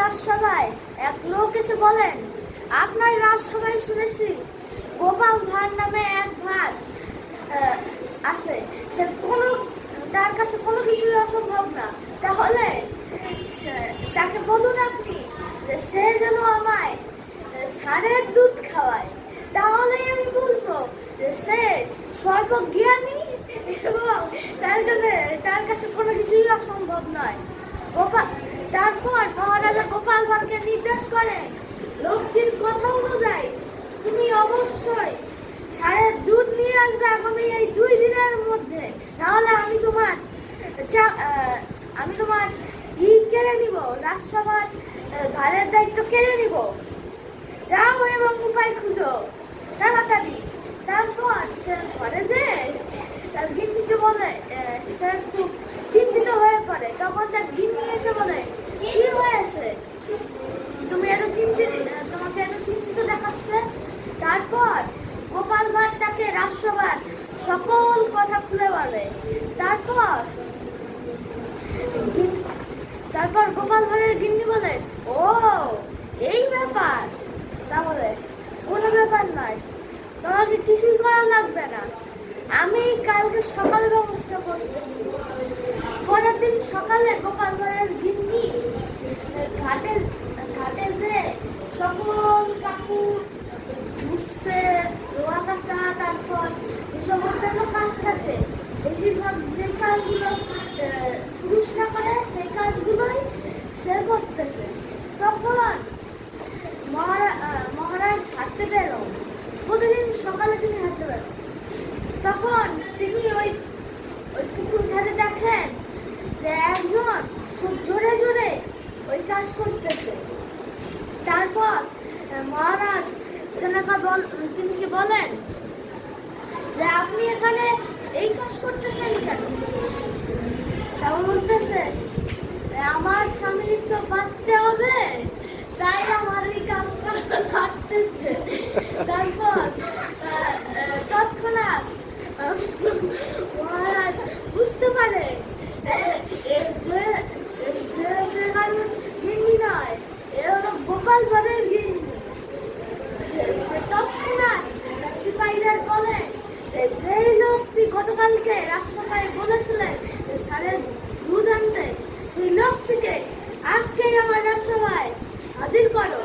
রাজসভায় এক লোক এসে বলেন, আপনার রাজসভায় শুনেছি গোপাল ভাঁড় নামে এক ভাঁড় আছে, সে তার কাছে কোনো কিছুই অসম্ভব না। তাহলে তাকে বলুন আপনি যে সে যেন আমায় ষাঁড়ের দুধ খাওয়ায়, তাহলেই আমি বুঝবো যে সে সর্বজ্ঞানী এবং তার কাছে কোনো কিছুই অসম্ভব নয়। তারপর মহারাজা গোপাল ভাঁড়কে নির্দেশ করেন, লোকটির কথা অনুযায়ী তুমি অবশ্যই ষাঁড়ের দুধ নিয়ে আসবে আগামী এই 2 দিনের মধ্যে, নাহলে আমি তোমার কেড়ে নিব, রাজসভার ভারের দায়িত্ব কেড়ে নিব। যাও এবং উপায় খুঁজো তাড়াতাড়ি। তারপর সে ঘরে যে তার গিন্নিকে বলে, সে খুব চিন্তিত হয়ে পড়ে। তখন তার গিন্নি এসে বলে, কি হয়েছে, তোমাকে এত চিন্তিত দেখাচ্ছে? তারপর গোপাল ভাঁড় তাকে রাজসভার সকল কথা খুলে বলে। তারপর গোপাল ভাঁড়ের গিন্নি বলে, ও এই ব্যাপার, তাহলে কোনো ব্যাপার নয়, তোমাকে কিছুই করা লাগবে না, আমি কালকে সকালে ব্যবস্থা করতেছি। পরের দিন সকালে গোপাল ভাঁড়ের গিন্নি ঘাটে যে সকল কাপড় মুছছে, ধোয়া কাচা, তারপর যেসব অন্যান্য কাজ থাকে, বেশিরভাগ যে কাজগুলো পুরুষরা করে সেই কাজগুলোই সে করতেছে। তখন মহারাজ হাঁটতে বেরো, প্রতিদিন সকালে তিনি হাঁটতে বেরো। তখন তিনি ওই পুকুর ধারে দেখেন যে একজন খুব জোরে জোরে ওই কাজ করতেছে। তারপর মহারাজ তিনি কি বলেন যে আপনি এখানে এই কাজ করতেছেন কেন? তারপর বলতেছে, আমার স্বামীর তো বাচ্চা হবে, তাই আমার এই কাজ করা লাগতেছে। তারপর তৎক্ষণাৎ মহারাজ বুঝতে পারে সে কারণ গিন্নি নয়, এ হলো গোপাল ভাঁড়ের গিন্নি। সে তৎক্ষণাৎ সিপাহীদের বলে, যেই লোকটি গতকালকে রাজসভায় বলেছিলেন ষাঁড়ের দুধ আনতে, সেই লোকটিকে আজকেই আমার রাজসভায় হাজির করো।